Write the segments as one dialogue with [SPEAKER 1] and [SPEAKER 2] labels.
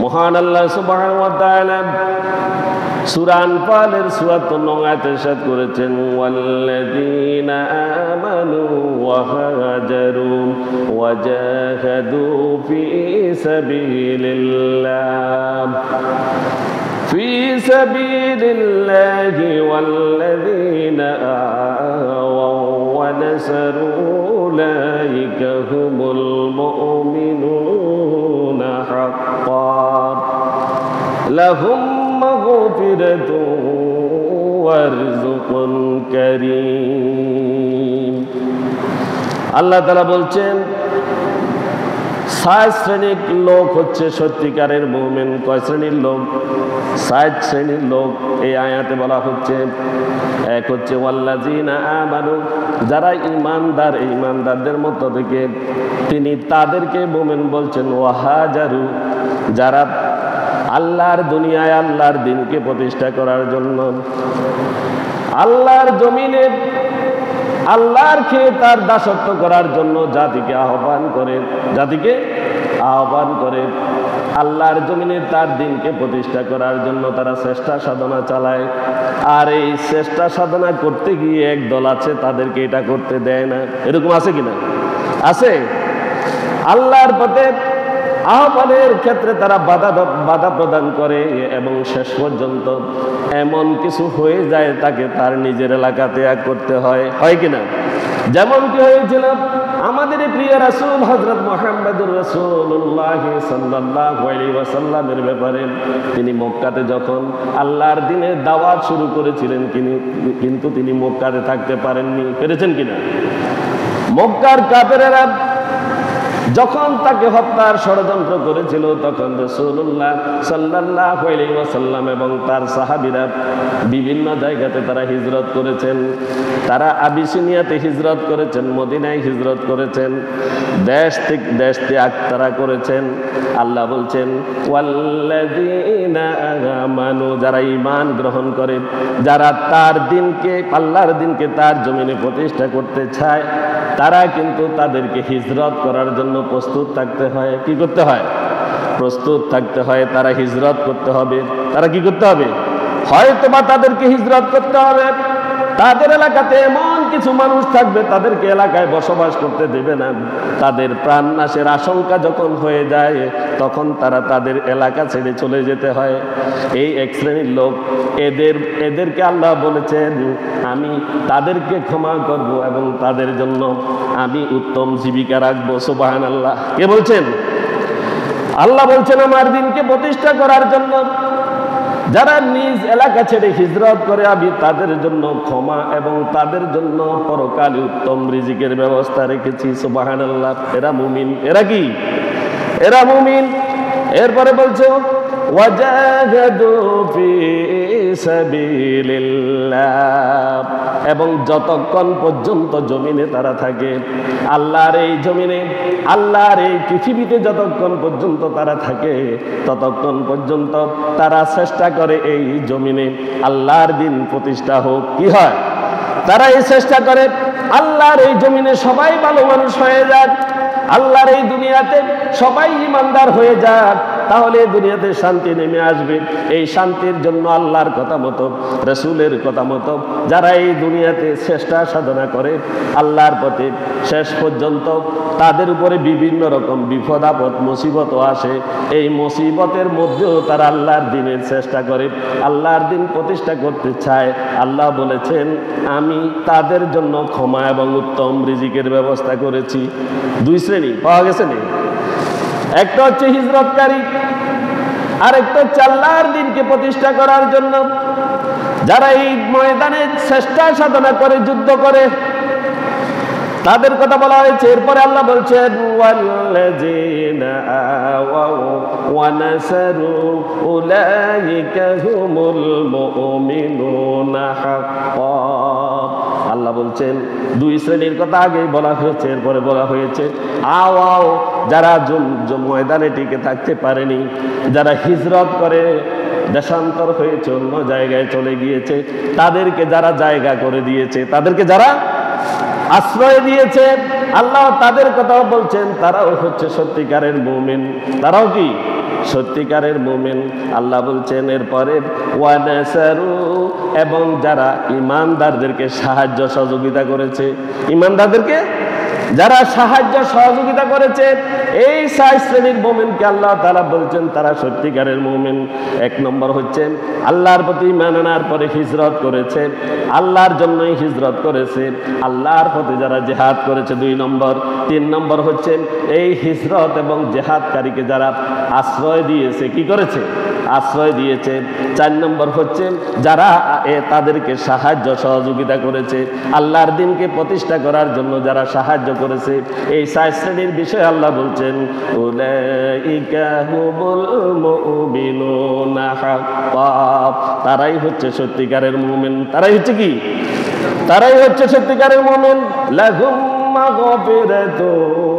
[SPEAKER 1] মহান আল্লাহ সুবহানাহু ওয়া তাআলা সূরা আনফালের ৭৪ নং আয়াতে ইরশাদ করেছেন, ওয়াল্লাযীনা আমানু ওয়া হাজারু ওয়া জাহাদু ফি সাবিলিল্লাহ ওয়াল্লাযীনা আওয়াও ওয়া নাসারু উলাইকা হুমুল মুমিনুনা হাক্কান লাহুম মাগফিরাতুন ওয়া রিজকুন কারীম। আল্লাহ তাআলা বলছেন ৬ শ্রেণীর লোক হচ্ছে সত্যিকারের মুমিন। কয় শ্রেণীর লোক? ৬ শ্রেণীর লোক এই আয়াতে বলা হচ্ছে। এক হচ্ছে ওয়াল্লাযীনা আমানু, যারা ঈমানদার, ঈমানদারদের মধ্য থেকে তিনি তাদেরকে মুমিন বলছেন। ওয়া হাজারু, যারা আল্লাহর দুনিয়ায় আল্লাহর দ্বীনকে প্রতিষ্ঠা করার জন্য আল্লাহর জমিনে আল্লাহর খেয়ে তার দাসত্ব করার জন্য জাতিকে আহ্বান করে আল্লাহর জমিনে তার দ্বীনকে প্রতিষ্ঠা করার জন্য তারা চেষ্টা সাধনা চালায়। আর এই চেষ্টা সাধনা করতে গিয়ে এক দল আছে, তাদেরকে এটা করতে দেয় না। এরকম আছে কিনা? আছে। আল্লাহর পথে আহ্বানের ক্ষেত্রে তারা বাধা প্রদান করে এবং শেষ পর্যন্ত এমন কিছু হয়ে যায় তাকে তার নিজের এলাকা ত্যাগ করতে হয়। হয় কিনা? যেমনটি হয়েছিল আমাদের প্রিয় রাসূল হযরত মুহাম্মদুর রাসূলুল্লাহ সাল্লাল্লাহু আলাইহি ওয়াসাল্লামের ব্যাপারে। তিনি মক্কাতে যখন আল্লাহর দ্বীনের দাওয়াত শুরু করেছিলেন, কিন্তু তিনি মক্কাতে থাকতে পারেননি। পেরেছেন কিনা? মক্কার কাফেরেরা যখন তাকে হত্যার ষড়যন্ত্র করেছিল, তখন রাসূলুল্লাহ সাল্লাল্লাহু আলাইহি ওয়াসাল্লাম এবং তার সাহাবীরা বিভিন্ন জায়গাতে তারা হিজরত করেছেন। তারা আবিসিনিয়াতে হিজরত করেছেন, মদিনায় হিজরত করেছেন, দেশ ত্যাগ তারা করেছেন। আল্লাহ বলছেন, ওয়াল্লাযীনা আমানু, যারা ঈমান গ্রহণ করে, যারা তার দ্বীনকে, আল্লাহর দ্বীনকে তার জমিনে প্রতিষ্ঠা করতে চায়, তারা কিন্তু তাদেরকে হিজরত করার জন্য প্রস্তুত থাকতে হয়। কি করতে হয়? প্রস্তুত থাকতে হয়। তারা হিজরত করতে হবে। তারা কি করতে হবে? হয়তোবা তাদেরকে হিজরত করতে হবে। তাদের এলাকাতে এমন কিছু মানুষ থাকবে, তাদেরকে এলাকায় বসবাস করতে দেবে না। তাদের প্রাণ নাশের আশঙ্কা যখন হয়ে যায়, তখন তারা তাদের এলাকা ছেড়ে চলে যেতে হয়। এই এক শ্রেণীর লোক, এদেরকে আল্লাহ বলেছেন, আমি তাদেরকে ক্ষমা করব এবং তাদের জন্য আমি উত্তম জীবিকা রাখবো। সুবহানাল্লাহ। কে বলছেন? আল্লাহ বলছেন, আমার দ্বীনকে প্রতিষ্ঠা করার জন্য যারা নিজ এলাকা ছেড়ে হিজরত করে, আমি তাদের জন্য ক্ষমা এবং তাদের জন্য পরকালে উত্তম রিজিকের ব্যবস্থা রেখেছি। সুবহানাল্লাহ। এরা মুমিন। এরা কি? এরা মুমিন। এরপরে বলছে, ওয়াজাহাদু ফি সাবিলিল্লাহ, এবং যতক্ষণ পর্যন্ত জমিনে তারা থাকে, আল্লাহর এই জমিনে, আল্লাহর এই পৃথিবীতে যতক্ষণ পর্যন্ত তারা থাকে, ততক্ষণ পর্যন্ত তারা চেষ্টা করে এই জমিনে আল্লাহর দ্বীন প্রতিষ্ঠা হোক। কি হয়? তারা এই চেষ্টা করে আল্লাহর এই জমিনে সবাই ভালো মানুষ হয়ে যাক, আল্লাহর এই দুনিয়াতে সবাই ঈমানদার হয়ে যাক, তাহলে দুনিয়াতে শান্তি নেমে আসবে। এই শান্তির জন্য আল্লাহর কথা মতো, রাসূলের কথা মতো যারা এই দুনিয়াতে চেষ্টা সাধনা করে আল্লাহর পথে, শেষ পর্যন্ত তাদের উপরে বিভিন্ন রকম বিপদ আপদ মুসিবতও আসে। এই মুসিবতের মধ্যেও তারা আল্লাহর দ্বীনের চেষ্টা করে, আল্লাহর দ্বীন প্রতিষ্ঠা করতে চায়। আল্লাহ বলেছেন, আমি তাদের জন্য ক্ষমা এবং উত্তম রিজিকের ব্যবস্থা করেছি। 2 শ্রেণী পাওয়া গেছে না? একটা হচ্ছে হিজরতকারী, আর একটা হচ্ছে আল্লাহর দ্বীনকে প্রতিষ্ঠা করার জন্য যারা এই ময়দানে চেষ্টা সাধনা করে, যুদ্ধ করে, তাদের কথা বলা হয়েছে। এরপরে আল্লাহ বলছেন, ওয়াল্লাযীনা আওয়াও ওয়া নাসারু উলাইকা হুমুল মুমিনুনা হাক্কান। আল্লাহ বলছেন 2 শ্রেণীর কথা আগেই বলা হয়েছে, এরপরে বলা হয়েছে আওয়াও, যারা ময়দানে টিকে থাকতে পারেনি, যারা হিজরত করে দেশান্তর হয়েছে, অন্য জায়গায় চলে গিয়েছে, তাদেরকে যারা জায়গা করে দিয়েছে, তাদেরকে যারা আশ্রয় দিয়েছে, আল্লাহ তাদের কথাও বলছেন, তারাও হচ্ছে সত্যিকারের মুমিন। তারাও কি? সত্যিকারের মুমিন। আল্লাহ বলছেন এরপরে ওয়ানাসারু, এবং যারা ঈমানদারদেরকে সাহায্য সহযোগিতা করেছে, ঈমানদারদেরকে যারা সাহায্য সহযোগিতা করেছে, এই 4 শ্রেণীর মুমিনকে আল্লাহ তাআলা বলছেন তারা সত্যিকারের মুমিন। 1 নম্বর হচ্ছেন আল্লাহর প্রতি ঈমান আনার পরে হিজরত করেছে, আল্লাহর জন্যই হিজরত করেছে, আল্লাহর পথে যারা জিহাদ করেছে 2 নম্বর। 3 নম্বর হচ্ছেন এই হিজরত এবং জিহাদকারীকে যারা আশ্রয় দিয়েছে, কি করেছে? আশ্রয় দিয়েছে। 4 নম্বর হচ্ছে যারা তাদেরকে সাহায্য সহযোগিতা করেছে, আল্লাহর দ্বীনকে প্রতিষ্ঠা করার জন্য যারা সাহায্য করেছে। এই 4 শ্রেণীর বিষয়ে আল্লাহ বলছেন উলাইকা হুমুল মুমিনুনা হাক্কা, তারাই হচ্ছে সত্যিকারের মুমিন। তারাই হচ্ছে কি? তারাই হচ্ছে সত্যিকারের মুমিন। লাহুম মাগফিরাতুন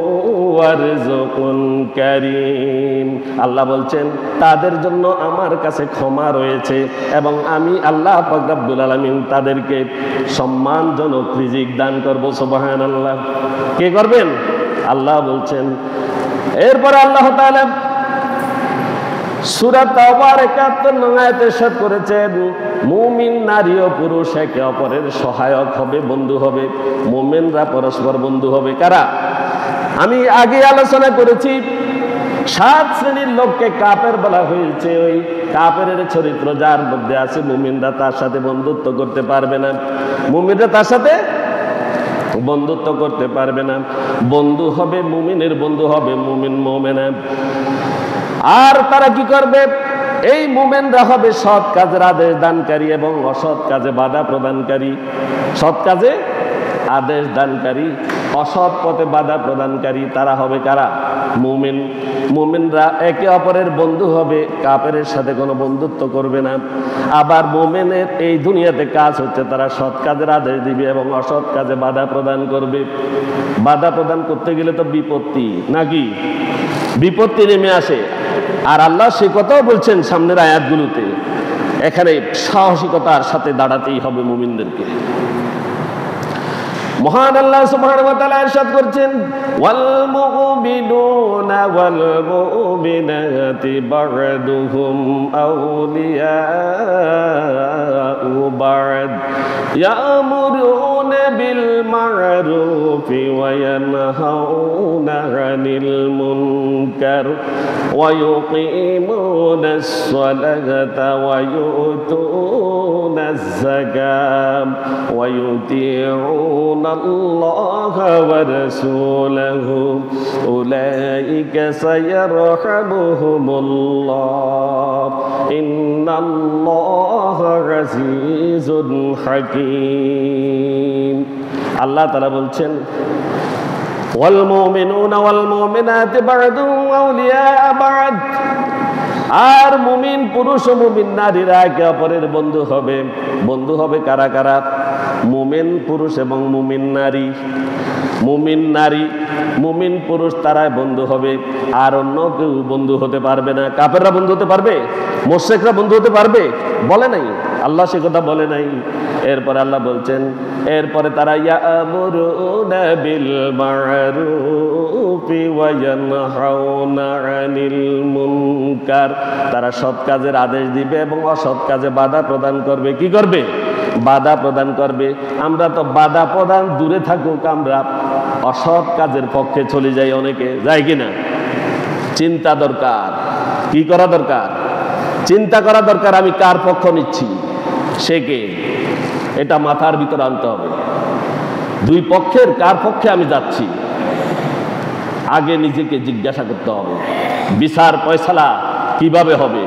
[SPEAKER 1] ওয়া রিজকুন কারীম, আল্লাহ বলছেন তাদের জন্য আমার কাছে ক্ষমা রয়েছে এবং আমি আল্লাহ পাক রব্বুল আলামিন তাদেরকে সম্মানজনক রিজিক দান করব। সুবহানাল্লাহ। কে করবেন? আল্লাহ বলছেন। এরপরে আল্লাহ তাআলা সূরা তাওবার 71 নং আয়াতে ইরশাদ করেছেন মুমিন নারী ও পুরুষ একে অপরের সহায়ক হবে, বন্ধু হবে। মুমিনরা পরস্পর বন্ধু হবে। কারা? আমি আগে আলোচনা করেছি 7 শ্রেণীর লোককে কাফের বলা হয়েছে। ওই কাফেরের চরিত্র যার মধ্যে আছে, মুমিনরা তার সাথে বন্ধুত্ব করতে পারবে না। মুমিনরা তার সাথে বন্ধুত্ব করতে পারবে না। বন্ধু হবে মুমিনের, বন্ধু হবে মুমিন মুমিনা। আর তারা কি করবে? এই মুমিনরা হবে সৎ কাজের আদেশ দানকারী এবং অসৎ কাজে বাধা প্রদানকারী। সৎ কাজে আদেশ দানকারী, অসৎ পথে বাধা প্রদানকারী। তারা হবে কারা? মুমিন। মুমিনরা একে অপরের বন্ধু হবে, কাফেরের সাথে কোনো বন্ধুত্ব করবে না। আবার মুমিনের এই দুনিয়াতে কাজ হচ্ছে তারা সৎ কাজের আদেশ দিবে এবং অসৎ কাজে বাধা প্রদান করবে। বাধা প্রদান করতে গেলে তো বিপত্তি, নাকি? বিপত্তি নেমে আসে। আর আল্লাহ সে কথাও বলছেন সামনের আয়াতগুলোতে। এখানে সাহসিকতার সাথে দাঁড়াতেই হবে মুমিনদেরকে। মহান আল্লাহ সুবহানাহু ওয়া তাআলা ইরশাদ করছেন ওয়াল মুমিনুনা ওয়াল মুমিনাতি বা'দুহুম আউলিয়াউ বা'দ ইয়ামুরুনা বিল মা'রুফি ওয়া ইয়ানহাউনা 'আনিল মুনকার ওয়া ইউকিমুনাস সালাতা ওয়া ইউতুনাজ যাকাত ওয়া ইউতিউনা الله ورسوله أولئك سيرحمهم الله إن الله عزيز حكيم। আল্লাহ তাআলা বলছেন ওয়াল মুমিনুনা ওয়াল মুমিনাতি বা'দুহুম আউলিয়াউ বা'দ, আর মুমিন পুরুষ ও মুমিন নারীরা একে অপরের বন্ধু হবে। বন্ধু হবে কারা কারা? মুমিন পুরুষ এবং মুমিন নারী। মুমিন নারী, মুমিন পুরুষ তারাই বন্ধু হবে, আর অন্য কেউ বন্ধু হতে পারবে না। কাফেররা বন্ধু হতে পারবে? মুশরিকরা বন্ধু হতে পারবে? বলে নাই, আল্লাহ সে কথা বলে নাই। এরপরে আল্লাহ বলছেন এরপরে তারা ইয়ামুরুনা বিল মা'রুফি ওয়া ইয়ানহাউনা 'আনিল মুনকার, তারা সৎ কাজের আদেশ দিবে এবং অসৎ কাজে বাধা প্রদান করবে। কি করবে? বাধা প্রদান করবে। আমরা তো বাধা প্রদান দূরে থাকুক, আমরা অসৎ কাজের পক্ষে চলে যাই। অনেকে যায় কিনা? চিন্তা দরকার। কি করা দরকার? চিন্তা করা দরকার। আমি কার পক্ষ নিচ্ছি? সে কে? এটা মাথার ভিতর আনতে হবে। দুই পক্ষের কার পক্ষে আমি যাচ্ছি আগে নিজেকে জিজ্ঞাসা করতে হবে। বিচার ফয়সালা কিভাবে হবে?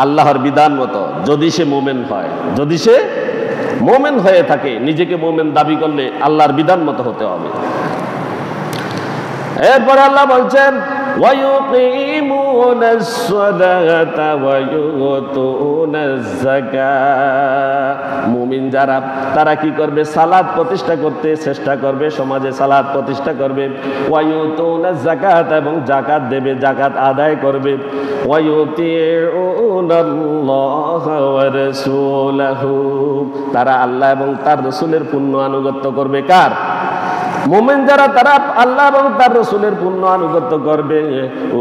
[SPEAKER 1] আল্লাহর বিধান মতো। যদি সে মুমিন হয়, যদি সে মুমিন হয়ে থাকে, নিজেকে মুমিন দাবি করলে আল্লাহর বিধান মতো হতে হবে। এরপর আল্লাহ বলছেন ওয়ায়ুকিমুনাস সালাতা ওয়া ইউতুনাজ যাকাত, মুমিন যারা তারা কি করবে? সালাত প্রতিষ্ঠা করতে চেষ্টা করবে, সমাজে সালাত প্রতিষ্ঠা করবে। ওয়া ইউতুনাজ যাকাত, এবং যাকাত দেবে, যাকাত আদায় করবে। ওয়া ইউতিউনাল্লাহা ওয়া রাসূলাহু, তারা আল্লাহ এবং তার রাসূলের পূর্ণ আনুগত্য করবে। কার? মুমিন যারা তারা আল্লাহ এবং তার রাসূলের পূর্ণ আনুগত্য করবে,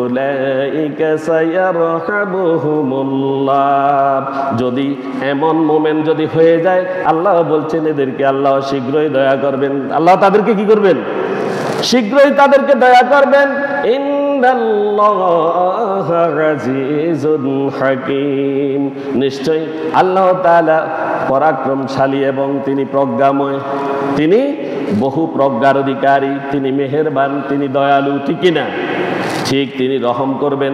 [SPEAKER 1] উলাইকা সায়ারহামুহুমুল্লাহ। যদি এমন মুমিন যদি হয়ে যায়, আল্লাহ বলছেন এদেরকে আল্লাহ শীঘ্রই দয়া করবেন। আল্লাহ তাদেরকে কি করবেন? শীঘ্রই তাদেরকে দয়া করবেন। ইন্নাল্লাহা আজিজুন হাকীম। নিশ্চয় আল্লাহ তাআলা পরাক্রমশালী এবং তিনি প্রজ্ঞাময়, তিনি বহু প্রজ্ঞার অধিকারী, তিনি মেহেরবান, তিনি দয়ালু, ঠিক কিনা? ঠিক, তিনি রহম করবেন।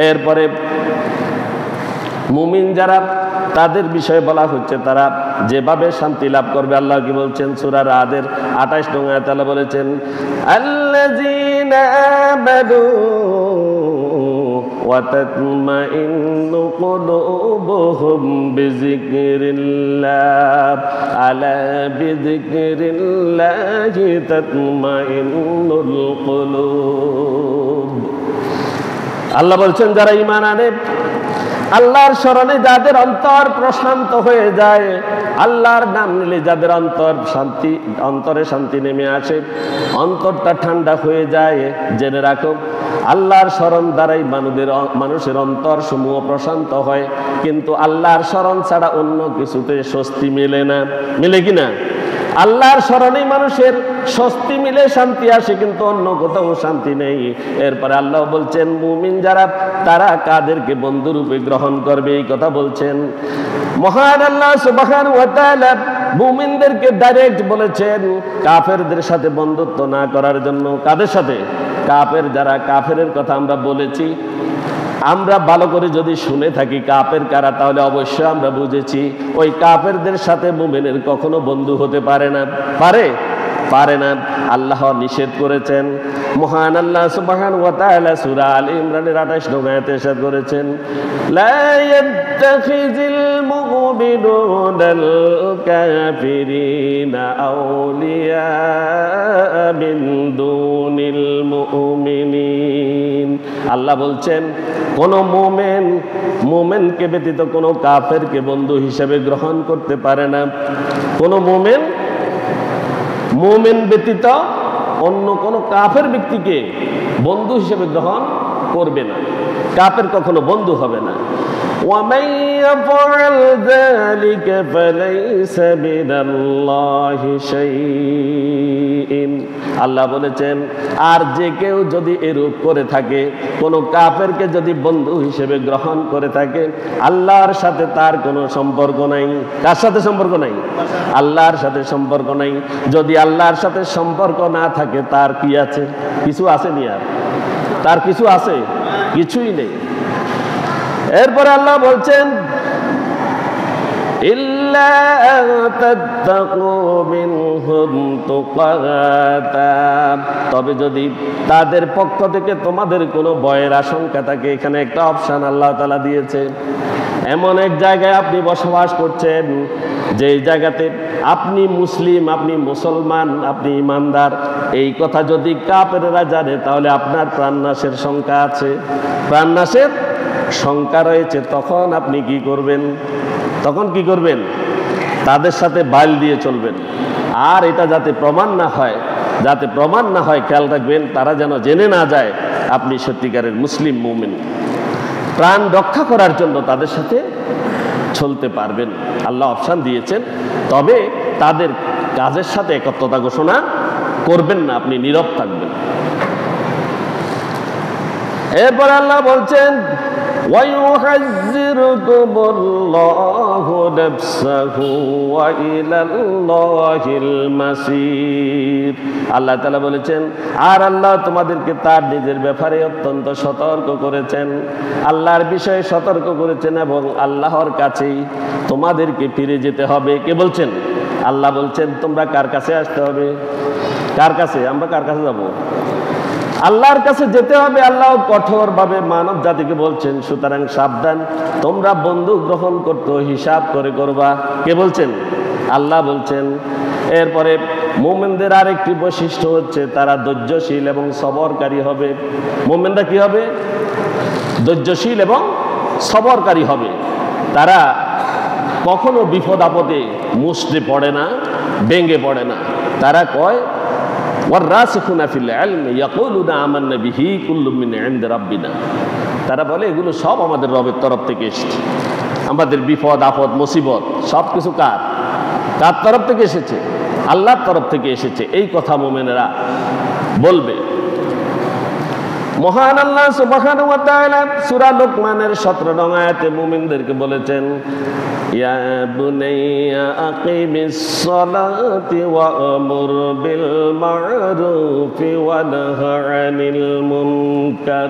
[SPEAKER 1] এরপরে মুমিন যারা তাদের বিষয়ে বলা হচ্ছে তারা যেভাবে শান্তি লাভ করবে। আল্লাহ কি বলছেন? সূরা রাদের 28 নং আয়াতে আল্লাহ বলেছেন, আল্লাযীনা আমানু ওয়া তাতমাইন্নু কুলুবুহুম বিযিকরিল্লাহ, আলা বিযিকরিল্লাহি তাতমাইন্নুল কুলুব। আল্লাহ বলছেন যারা ঈমান আনে, আল্লাহর স্মরণে যাদের অন্তর প্রশান্ত হয়ে যায়, আল্লাহর নাম নিলে যাদের অন্তরে শান্তি নেমে আসে, অন্তরটা ঠান্ডা হয়ে যায়, জেনে রাখো আল্লাহর স্মরণ দ্বারাই মানুষের অন্তর সমূহ প্রশান্ত হয়। কিন্তু আল্লাহর স্মরণ ছাড়া অন্য কিছুতে স্বস্তি মেলে না। মিলে কিনা? আল্লাহর স্মরণেই মানুষের স্বস্তি মিলে, শান্তি আসে, কিন্তু অন্য কোথাও শান্তি নেই। এরপরে আল্লাহ বলছেন মুমিন যারা তারা কাদেরকে বন্ধুরূপে গ্রহণ করবে, এই কথা বলছেন মহান আল্লাহ সুবহানাহু ওয়া তাআলা। মুমিনদেরকে ডাইরেক্ট বলেছেন কাফেরদের সাথে বন্ধুত্ব না করার জন্য। কাদের সাথে? কাফের যারা, কাফেরের কথা আমরা বলেছি, আমরা ভালো করে যদি শুনে থাকি কাফের কারা, তাহলে অবশ্যই আমরা বুঝেছি ওই কাফেরদের সাথে মুমিনের কখনো বন্ধু হতে পারে না। পারে না। আল্লাহ নিষেধ করেছেন। মহান আল্লাহ সুবহানাহু ওয়া তাআলা সূরা আলে ইমরানের 28 নং আয়াতে ইরশাদ করেছেন, লা ইয়াত্তাখিযুল মুমিনুনাল কাফিরিনা আউলিয়া মিন দুনিল মুমিনিন। আল্লাহ বলছেন কোন মুমিনকে ব্যতীত কোন কাফেরকে বন্ধু হিসেবে গ্রহণ করতে পারে না। কোন মুমিন ব্যতীত অন্য কোন কাফের ব্যক্তিকে বন্ধু হিসেবে গ্রহণ করবে না। কাফের কখনো বন্ধু হবে না। وَمَن يَفْعَلْ ذَلِكَ فَلَيْسَ مِنَ اللَّهِ شَيْءٍ। আল্লাহ বলেছেন আর যে কেউ যদি এরূপ করে থাকে, কোন কাফেরকে যদি বন্ধু হিসেবে গ্রহণ করে থাকে, আল্লাহর সাথে তার কোনো সম্পর্ক নাই। কার সাথে সম্পর্ক নাই? আল্লাহর সাথে সম্পর্ক নাই। যদি আল্লাহর সাথে সম্পর্ক না থাকে, তার কি আছে? কিছু আছে নি? আর তার কিছু আছে? কিছুই নেই। এরপরে আল্লাহ বলছেন ইল্লা আন তাত্তাকু মিনহুম তুকাতা, তবে যদি তাদের পক্ষ থেকে তোমাদের কোনো ভয়ের আশঙ্কা থাকে। এখানে একটা অপশন আল্লাহ তাআলা দিয়েছে। এমন এক জায়গায় আপনি বসবাস করছেন, যে জায়গাতে আপনি মুসলিম, আপনি মুসলমান, আপনি ইমানদার, এই কথা যদি কাফেররা জানে, তাহলে আপনার প্রাণনাশের শঙ্কা আছে, প্রাণনাশের শঙ্কা রয়েছে। তখন আপনি কি করবেন? তখন কি করবেন? তাদের সাথে বাইল দিয়ে চলবেন। আর এটা যাতে প্রমাণ না হয়, খেয়াল রাখবেন, তারা যেন জেনে না যায় আপনি সত্যিকারের মুসলিম মুমিন। প্রাণ রক্ষা করার জন্য তাদের সাথে চলতে পারবেন। আল্লাহ অপশন দিয়েছেন। তবে তাদের কাজের সাথে একত্রতা ঘোষণা করবেন না, আপনি নীরব থাকবেন। এরপর আল্লাহ বলছেন وَيُحَذِّرُكُمُ اللَّهُ نَفْسَهُ وَإِلَى اللَّهِ الْمَصِيرُ। আল্লাহ তাআলা বলেছেন আর আল্লাহ তোমাদেরকে তার নিজের ব্যাপারে অত্যন্ত সতর্ক করেছেন, আল্লাহর বিষয়ে সতর্ক করেছেন, এবং আল্লাহর কাছেই তোমাদেরকে ফিরে যেতে হবে। কে বলছেন? আল্লাহ বলছেন তোমরা কার কাছে আসতে হবে? কার কাছে? আমরা কার কাছে যাব? আল্লাহর কাছে যেতে হবে। আল্লাহ কঠোরভাবে মানব জাতিকে বলছেন সুতরাং সাবধান, তোমরা বন্ধু গ্রহণ করতে হিসাব করে করবা। কে বলছেন? আল্লাহ বলছেন। এরপরে মুমিনদের আরেকটি বৈশিষ্ট্য হচ্ছে তারা ধৈর্যশীল এবং সবরকারী হবে। মুমিনরা কি হবে? ধৈর্যশীল এবং সবরকারী হবে। তারা কখনো বিপদ আপদে মুষড়ে পড়ে না, ভেঙে পড়ে না। তারা কয় ওয়ার-রাসিখুনা ফিল ইলমি ইয়াকুলুনা আমান্না বিহি কুল্লুম মিন ইনদি রাব্বিনা। তারা বলে এগুলো সব আমাদের রবের তরফ থেকে এসেছে। আমাদের বিপদ আপদ মুসিবত সব কিছু কার তরফ থেকে এসেছে? আল্লাহর তরফ থেকে এসেছে। এই কথা মুমিনেরা বলবে। মহান আল্লাহ সুবহানাহু ওয়া তাআলা সূরা লুকমানের 17 নং আয়াতে মুমিনদেরকে বলেছেন, ইয়া বুনাইয়া আকিমিস সালাতি ওয়া আমুর বিল মা'রুফি ওয়া নাহা আনিল মুনকার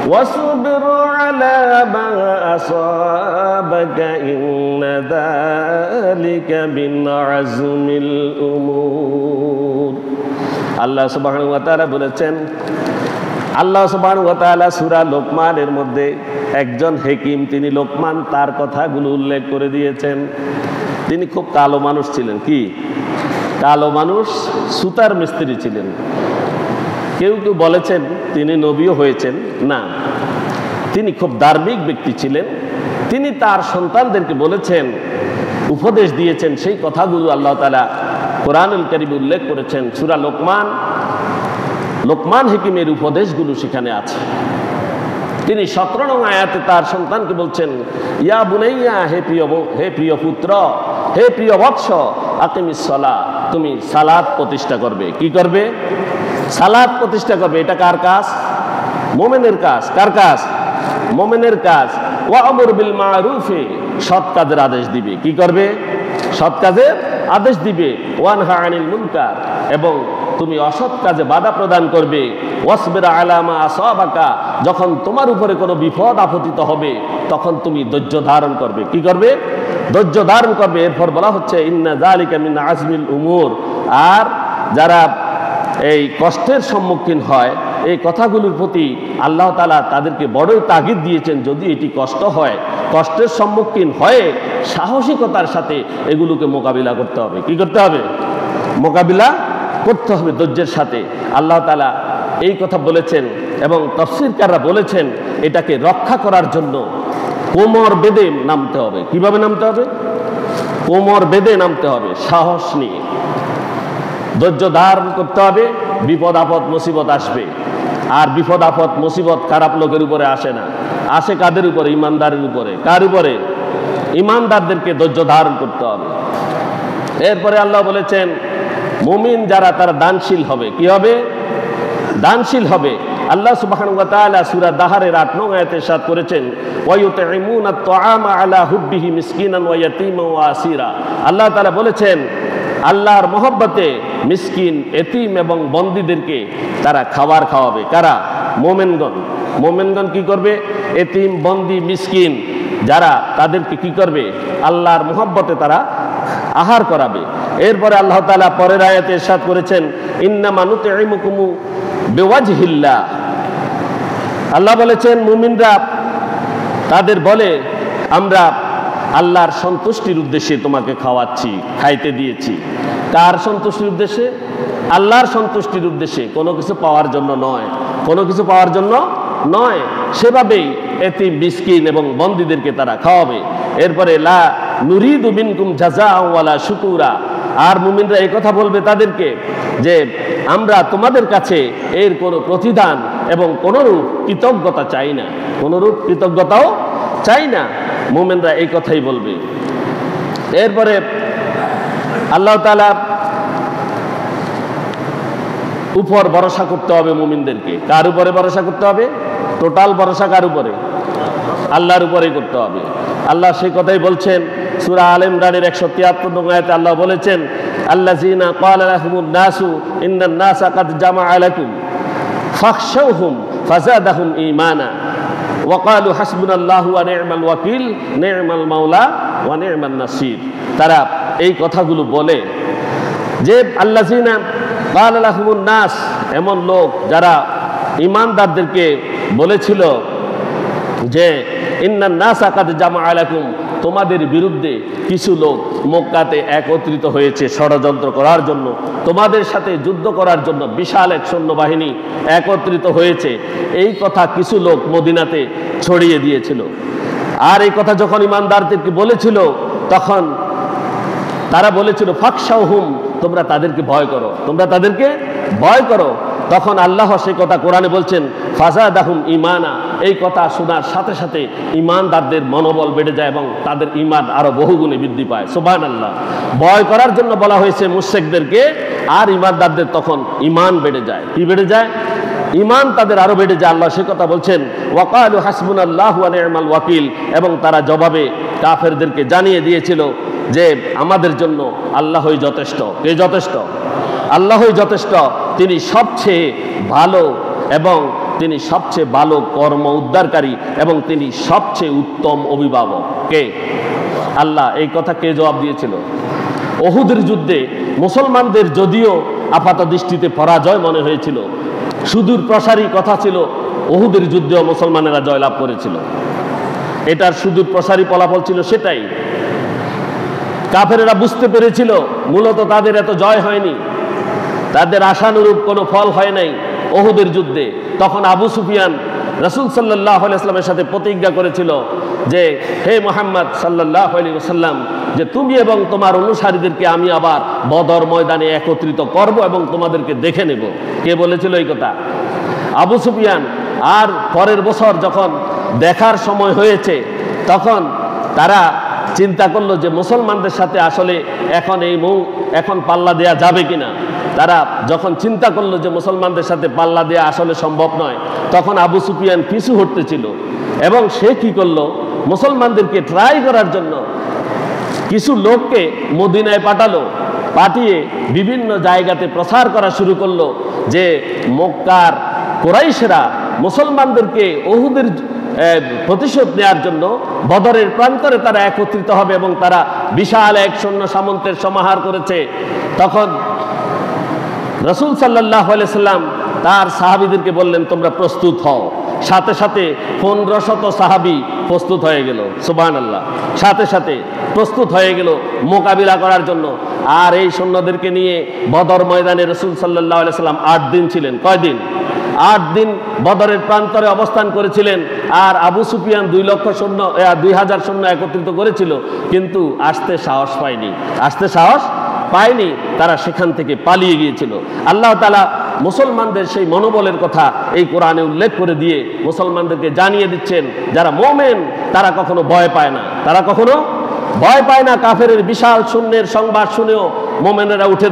[SPEAKER 1] ওয়াসবির আলা মা আসাবাকা ইন্না যালিকা মিন আযমিল উমুর। আল্লাহ সুবহানাহু ওয়া তাআলা বলেছেন, আল্লাহ সুবহানাহু ওয়া তাআলা সূরা লোকমানের মধ্যে একজন হেকিম, তিনি লোকমান, তার কথাগুলো উল্লেখ করে দিয়েছেন। তিনি খুব কালো মানুষ ছিলেন। কি কালো মানুষ? সুতার মিস্ত্রি ছিলেন। কেউ কেউ বলেছেন তিনি নবীও হয়েছেন। না, তিনি খুব ধার্মিক ব্যক্তি ছিলেন। তিনি তার সন্তানদেরকে বলেছেন, উপদেশ দিয়েছেন, সেই কথাগুলো আল্লাহ তাআলা কোরআনুল কারীমে উল্লেখ করেছেন। সূরা লোকমান হেকিমের উপদেশগুলো সেখানে আছে। তিনি 17 নং আয়াতে তার সন্তানকে বলছেন, ইয়া বুনাইয়া, হে প্রিয় পুত্র, হে প্রিয় বৎস, আকিমিস সালাহ, তুমি সালাত প্রতিষ্ঠা করবে। কি করবে? সালাত প্রতিষ্ঠা করবে। এটা কার কাজ? মুমিনের কাজ। কার কাজ? মুমিনের কাজ। ওয়া আমুর বিল মা'রুফি, সৎ কাজের আদেশ দিবে। কি করবে? সৎ কাজের আদেশ দিবে। ওয়া নাহা আনিল মুনকার, এবং তুমি অসৎ কাজে বাধা প্রদান করবে। ওয়াসবির আলা মা আসাবাকা, যখন তোমার উপরে কোনো বিপদ আপতিত হবে তখন তুমি ধৈর্য ধারণ করবে। কি করবে? ধৈর্য ধারণ করবে। এরপর বলা হচ্ছে, ইন্না যালিকা মিন আযমিল উমুর। আর যারা এই কষ্টের সম্মুখীন হয়, এই কথাগুলোর প্রতি আল্লাহ তাআলা তাদেরকে বড়ই তাগিদ দিয়েছেন। যদি এটি কষ্ট হয়, কষ্টের সম্মুখীন হয়ে সাহসিকতার সাথে এগুলোকে মোকাবিলা করতে হবে। কি করতে হবে? মোকাবিলা করতে হবে ধৈর্যের সাথে। আল্লাহ তাআলা এই কথা বলেছেন এবং তাফসীরকাররা বলেছেন, এটাকে রক্ষা করার জন্য কোমর বেঁধে নামতে হবে। কিভাবে নামতে হবে? কোমর বেঁধে নামতে হবে, সাহস নিয়ে ধৈর্য ধারণ করতে হবে। বিপদ আপদ মুসিবত আসবে, আর বিপদ আপদ মুসিবত খারাপ লোকের উপরে আসে না, আসে কাদের উপরে? ইমানদারের উপরে। কার উপরে? ইমানদারদেরকে ধৈর্য ধারণ করতে হবে। এরপরে আল্লাহ বলেছেন, মুমিন যারা তারা দানশীল হবে। কি হবে? দানশীল হবে। আল্লাহ সুবহানাহু ওয়া তাআলা সূরা দাহরের 8 নং আয়াতে ইরশাদ করেছেন, ওয়া ইউতঈমুনা আত-তাআমা আলা হুব্বিহি মিসকিনান ওয়া ইয়াতীমান ওয়া আসীরা। আল্লাহ তাআলা বলেছেন, আল্লাহর মহব্বতে মিসকিন, এতিম এবং বন্দীদেরকে তারা খাবার খাওয়াবে। কারা? মুমিনগণ। মুমিনগণ কি করবে? এতিম, বন্দী, মিসকিন যারা, তাদেরকে কি করবে? আল্লাহর মহব্বতে তারা আহার করাবে। এরপরে আল্লাহ তাআলা পরের আয়াতে ইরশাদ করেছেন, ইন্নামা নুতঈমুকুম বিওয়াজহিল্লাহ। আল্লাহ বলেছেন, মুমিনরা তাদের বলে, আমরা আল্লাহর সন্তুষ্টির উদ্দেশ্যে তোমাকে খাওয়াচ্ছি, খাইতে দিয়েছি। কার সন্তুষ্টির উদ্দেশ্যে? আল্লাহর সন্তুষ্টির উদ্দেশ্যে, কোনো কিছু পাওয়ার জন্য নয়। কোনো কিছু পাওয়ার জন্য নয়। সেভাবেই এতিম, মিসকিন এবং বন্দীদেরকে তারা খাওয়াবে। এরপরে লা নুরিদু মিনকুম জাযাআন ওয়ালা শুকুরা। আর মুমিনরা এই কথা বলবে তাদেরকে যে, আমরা তোমাদের কাছে এর কোনো প্রতিদান এবং কোনরূপ কৃতজ্ঞতা চাই না, কোনরূপ কৃতজ্ঞতাও চাই না। মুমিনরা এই কথাই বলবে। এরপরে আল্লাহ তাআলা উপর ভরসা করতে হবে মুমিনদেরকে। কার উপরে ভরসা করতে হবে? টোটাল ভরসা কার উপরে? আল্লাহর উপরেই করতে হবে। আল্লাহ সেই কথাই বলছেন সূরা আলে ইমরানের 173 নং আয়াতে আল্লাহ বলেছেন, আল্লাযীনা ক্বালা লাহুমুন নাসু ইন্নান নাসা ক্বাদ জামাআ লাকুম ফাখশাওহুম ফাযাদাহুম ঈমানা ওয়া ক্বালু হাসবুনাল্লাহু ওয়া নি'মাল ওয়াকিল নি'মাল মাওলা ওয়া নি'মান নাসির। তারা এই কথাগুলো বলে যে, আল্লাযীনা ক্বালা লাহুমুন নাস, এমন লোক যারা ঈমানদারদেরকে বলেছিল যে, ইন্নান নাসা ক্বাদ জামাআ লাকুম, তোমাদের বিরুদ্ধে কিছু লোক মক্কাতে একত্রিত হয়েছে ষড়যন্ত্র করার জন্য, তোমাদের সাথে যুদ্ধ করার জন্য বিশাল এক সৈন্যবাহিনী একত্রিত হয়েছে। এই কথা কিছু লোক মদিনাতে ছড়িয়ে দিয়েছিল। আর এই কথা যখন ইমানদারদেরকে বলেছিল, তখন তারা বলেছিল ফাখশাওহুম, তোমরা তাদেরকে ভয় করো, তোমরা তাদেরকে ভয় করো, তখন আল্লাহ সেই কথা কোরআনে বলছেন ফাজাদাহুম ঈমানা। এই কথা শোনার সাথে সাথে ঈমানদারদের মনোবল বেড়ে যায় এবং তাদের ঈমান আরো বহুগুণে বৃদ্ধি পায়। সুবহানাল্লাহ। ভয় করার জন্য বলা হয়েছে মুশরিকদেরকে, আর ঈমানদারদের তখন ঈমান বেড়ে যায়। কি বেড়ে যায়? ঈমান তাদের আরো বেড়ে যায়। আল্লাহ সে কথা বলছেন ওয়াকালু হাসবুনাল্লাহু ওয়া নি'মাল ওয়াকিল, এবং তারা জবাবে কাফেরদেরকে জানিয়ে দিয়েছিল যে আমাদের জন্য আল্লাহই যথেষ্ট। কে যথেষ্ট? আল্লাহই যথেষ্ট। তিনি সবচেয়ে ভালো এবং তিনি সবচেয়ে ভালো কর্ম উদ্ধারকারী এবং তিনি সবচেয়ে উত্তম অভিভাবক। কে? আল্লাহ। এই কথা কে জবাব দিয়েছিল? উহুদের যুদ্ধে মুসলমানদের যদিও আপাত দৃষ্টিতে পরাজয় মনে হয়েছিল, সুদূর প্রসারী কথা ছিল উহুদের যুদ্ধেও মুসলমানেরা জয়লাভ করেছিল। এটার সুদূর প্রসারী ফলাফল ছিল সেটাই। কাফেরেরা বুঝতে পেরেছিল মূলত তাদের এত জয় হয়নি, তাদের আশানুরূপ কোনো ফল হয় নাই উহুদের যুদ্ধে। তখন আবু সুফিয়ান রাসূল সাল্লাল্লাহু আলাইহি ওয়াসাল্লামের সাথে প্রতিজ্ঞা করেছিল যে হে মুহাম্মদ সাল্লাল্লাহু আলাইহি ওয়াসাল্লাম, যে তুমি এবং তোমার অনুসারীদেরকে আমি আবার বদর ময়দানে একত্রিত করব এবং তোমাদেরকে দেখে নেব। কে বলেছিল এই কথা? আবু সুফিয়ান। আর পরের বছর যখন দেখার সময় হয়েছে তখন তারা চিন্তা করলো যে মুসলমানদের সাথে আসলে এখন পাল্লা দেয়া যাবে কিনা। তারা যখন চিন্তা করলো যে মুসলমানদের সাথে পাল্লা দেয়া আসলে সম্ভব নয়, তখন আবু সুফিয়ান পিছু হটতেছিল এবং সে কি করলো, মুসলমানদেরকে ট্রাই করার জন্য কিছু লোককে মদিনায় পাঠিয়ে বিভিন্ন জায়গাতে প্রচার করা শুরু করলো যে মক্কার কুরাইশরা মুসলমানদেরকে উহুদের প্রতিশোধ নেওয়ার জন্য বদরের প্রান্তরে তারা একত্রিত হবে এবং তারা বিশাল এক সৈন্য সামন্তের সমাহার করেছে। তখন রাসূল সাল্লাল্লাহু আলাইহি সাল্লাম তার সাহাবীদেরকে বললেন তোমরা প্রস্তুত হও। সাথে সাথে 1500 সাহাবী প্রস্তুত হয়ে গেল। সুবহানাল্লাহ। সাথে সাথে প্রস্তুত হয়ে গেল মোকাবিলা করার জন্য। আর এই সৈন্যদেরকে নিয়ে বদর ময়দানে রাসূল সাল্লাল্লাহু আলাইহি সাল্লাম 8 দিন ছিলেন। কয়দিন? 8 দিন বদরের প্রান্তরে অবস্থান করেছিলেন। আর আবু সুফিয়ান 2000 সৈন্য একত্রিত করেছিল, কিন্তু আসতে সাহস পায়নি। তারা সেখান থেকে পালিয়ে গিয়েছিল। আল্লাহ তাআলা মুসলমানদের সেই মনোবলের কথা এই কোরআনে উল্লেখ করে দিয়ে মুসলমানদেরকে জানিয়ে দিচ্ছেন যারা মুমিন তারা কখনো ভয় পায় না। কাফেরের বিশাল সৈন্যের সংবাদ শুনেও মুমিনেরা উঠে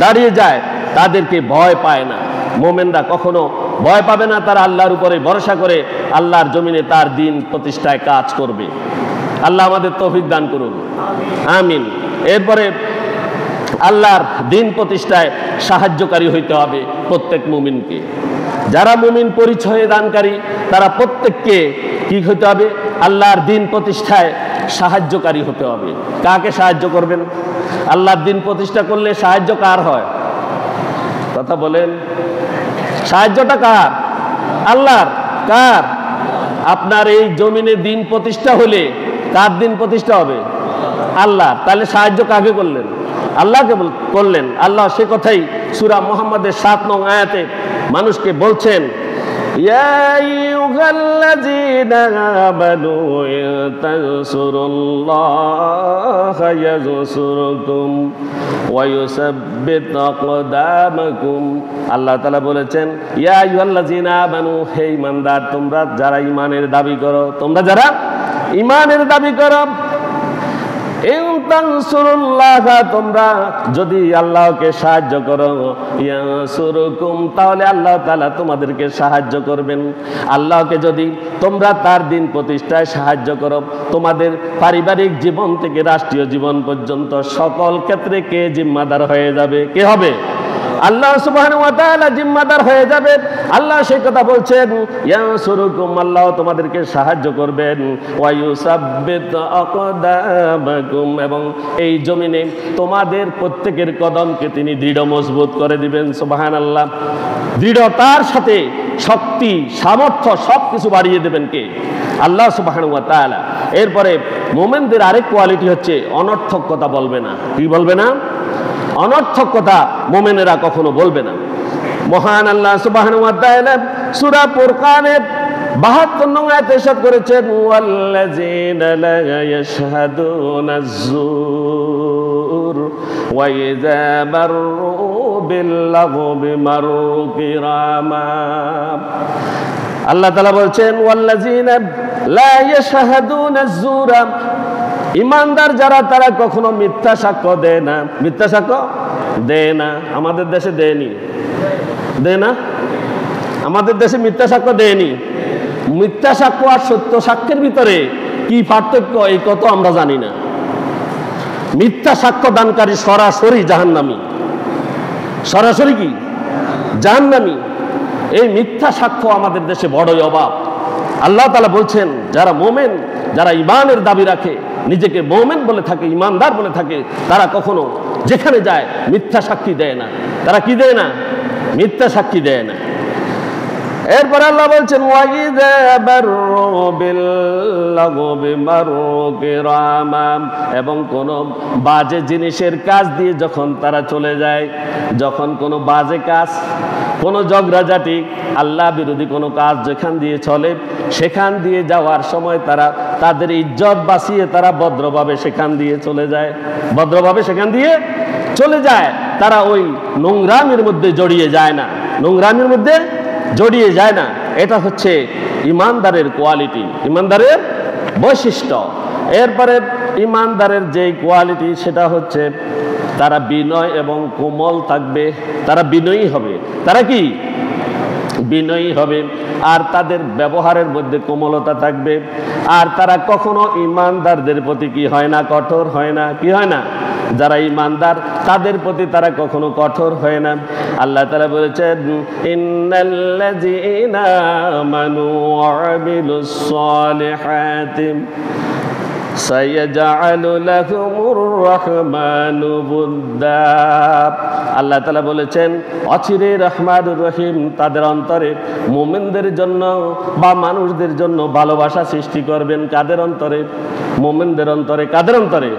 [SPEAKER 1] দাঁড়িয়ে যায়। তাদেরকে ভয় পায় না। মুমিনরা কখনো ভয় পাবে না। তারা আল্লাহর উপরে ভরসা করে আল্লাহর জমিনে তার দ্বীন প্রতিষ্ঠায় কাজ করবে। আল্লাহ আমাদের তৌফিক দান করুন, আমিন। এরপরে আল্লাহর দ্বীন প্রতিষ্ঠায় সাহায্যকারী হইতে হবে প্রত্যেক মুমিনকে। যারা মুমিন পরিচয় দানকারী তারা প্রত্যেককে কি হইতে হবে? আল্লাহর দ্বীন প্রতিষ্ঠায় সাহায্যকারী হতে হবে। কাকে সাহায্য করবেন? আল্লাহর দ্বীন প্রতিষ্ঠা করলে সাহায্য কার হয়? কথা বলেন। সাহায্যটা কার? আল্লাহর। কার? আপনার এই জমিনে দ্বীন প্রতিষ্ঠা হলে কার দ্বীন প্রতিষ্ঠা হবে? আল্লাহ। তাহলে সাহায্য কাকে করলেন? আল্লাহকে করলেন। আল্লাহ সে কথাই সূরা মুহাম্মাদের 7 নং আয়াতে মানুষকে বলছেন ইয়া আইয়ুহাল্লাযীনা আমানু ইন তানসুরুল্লাহা ইয়ানসুরকুম ওয়া ইউসাব্বিত আকদামাকুম। আল্লাহ তাআলা বলেছেন ইয়া আইয়ুহাল্লাযীনা আমানু, হে ঈমানদার তোমরা যারা ঈমানের দাবি করো, তোমরা যদি আল্লাহকে সাহায্য করো ইয়ানসুরকুম, তাহলে আল্লাহ তাআলা তোমাদেরকে সাহায্য করবেন। আল্লাহকে যদি তোমরা তার দ্বীন প্রতিষ্ঠায় সাহায্য করো, তোমাদের পারিবারিক জীবন থেকে রাষ্ট্রীয় জীবন পর্যন্ত সকল ক্ষেত্রে কে জিম্মাদার হয়ে যাবে? কে হবে? আল্লাহ সুবহানাহু ওয়া তাআলা জিম্মাদার হয়ে যাবে। আল্লাহ সেই কথা বলছেন ইয়ানসুরকুম, আল্লাহ তোমাদেরকে সাহায্য করবেন। ওয়া ইউসাব্বিত আকদামাকুম, এবং এই জমিনে তোমাদের প্রত্যেকের কদমকে তিনি দৃঢ় মজবুত করে দিবেন। সুবহানাল্লাহ। দৃঢ়তার সাথে শক্তি সামর্থ্য সবকিছু বাড়িয়ে দেবেন কে? আল্লাহ সুবহানাহু ওয়া তাআলা। এরপরে মুমিনদের আরেক কোয়ালিটি হচ্ছে অনর্থক কথা বলবে না। কি বলবে না? অনর্থক কথা মুমিনেরা কখনো বলবে না। মহান আল্লাহ সুবহানাহু ওয়া তাআলা সূরা ফুরকানের 72 নং আয়াতে ইরশাদ করেছেন ওয়াল্লাযীনা লা ইয়াশহাদুনা আয-যুর ওয়া ইযা মাররু বিল্লাগবি মারু কিরামা। আল্লাহ তাআলা বলছেন ওয়াল্লাযিনা লা ইয়াশহাদুনা আয-যুরা, ঈমানদার যারা তারা কখনো মিথ্যা সাক্ষ্য দেয় না। মিথ্যা সাক্ষ্য দেয় না। আমাদের দেশে দেয়নি, দেয় না? আমাদের দেশে মিথ্যা সাক্ষ্য দেয়নি। মিথ্যা সাক্ষ্য আর সত্য সাক্ষ্যের ভিতরে কি পার্থক্য এই কত আমরা জানি না। মিথ্যা সাক্ষ্য দানকারী সরাসরি জাহান্নামী, সরাসরি কি জাহান্নামী। এই মিথ্যা সাক্ষ্য আমাদের দেশে বড়ই অভাব। আল্লাহ তাআলা বলছেন যারা মুমিন, যারা ঈমানের দাবি রাখে, নিজেকে মুমিন বলে থাকে, ঈমানদার বলে থাকে, তারা কখনো যেখানে যায় মিথ্যা সাক্ষী দেয় না। তারা কি দেয় না? মিথ্যা সাক্ষী দেয় না। এরপর আল্লাহ বলছেন ওয়াইযা বাররু বিল্লাগবি মারু কিরামা, এবং কোন বাজে জিনিসের কাজ দিয়ে যখন তারা চলে যায়, যখন কোনো বাজে কাজ, কোনো ঝগড়াঝাটি, আল্লাহ বিরোধী কোনো কাজ যেখান দিয়ে চলে, সেখান দিয়ে যাওয়ার সময় তারা তাদের ইজ্জত বাঁচিয়ে তারা ভদ্রভাবে সেখান দিয়ে চলে যায়, ভদ্রভাবে সেখান দিয়ে চলে যায়। তারা ওই নোংরামির মধ্যে জড়িয়ে যায় না, নোংরামির মধ্যে জড়িয়ে যায় না। এটা হচ্ছে ঈমানদারের কোয়ালিটি, ঈমানদারের বৈশিষ্ট্য। এরপরে ঈমানদারের যে কোয়ালিটি সেটা হচ্ছে তারা বিনয় এবং কোমল থাকবে, তারা বিনয়ী হবে। তারা কি বিনয়ী হবে, আর তাদের ব্যবহারের মধ্যে কোমলতা থাকবে। আর তারা কখনো ঈমানদারদের প্রতি কি হয় না? কঠোর হয় না। কি হয় না? যারা ঈমানদার তাদের প্রতি তারা কখনো কঠোর হয় না। আল্লাহ তাআলা বলেছেন ইন্নাল্লাযীনা আমানু ওয়া আমিলুস সালিহাতি সায়াজআলু লাহুমুর রাহমানু বুদ্দা। আল্লাহ তাআলা বলেছেন অচিরে রহমানুর রহিম তাদের অন্তরে, মুমিনদের জন্য বা মানুষদের জন্য ভালোবাসা সৃষ্টি করবেন। কাদের অন্তরে? মুমিনদের অন্তরে। কাদের অন্তরে?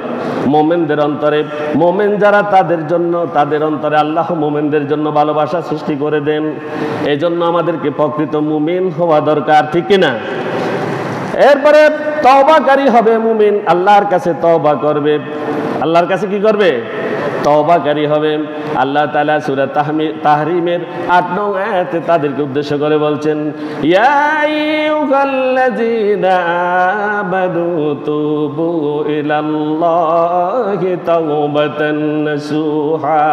[SPEAKER 1] মুমিনদের অন্তরে। মুমিন যারা তাদের জন্য, তাদের অন্তরে আল্লাহ মুমিনদের জন্য ভালোবাসা সৃষ্টি করে দেন। এজন্য আমাদেরকে প্রকৃত মুমিন হওয়া দরকার, ঠিক কিনা? এরপরে তওবাকারী হবে মুমিন, আল্লাহর কাছে তওবা করবে। আল্লাহর কাছে কি করবে? তওবাকারী হবে। আল্লাহ তাআলা সূরা তাহরিমের ৮ নং আয়াতে তাদেরকে উদ্দেশ্য করে বলছেন ইয়া আইয়ুহাল্লাযীনা আমানু তুবু ইলাল্লাহি তাওবাতান নাসুহা।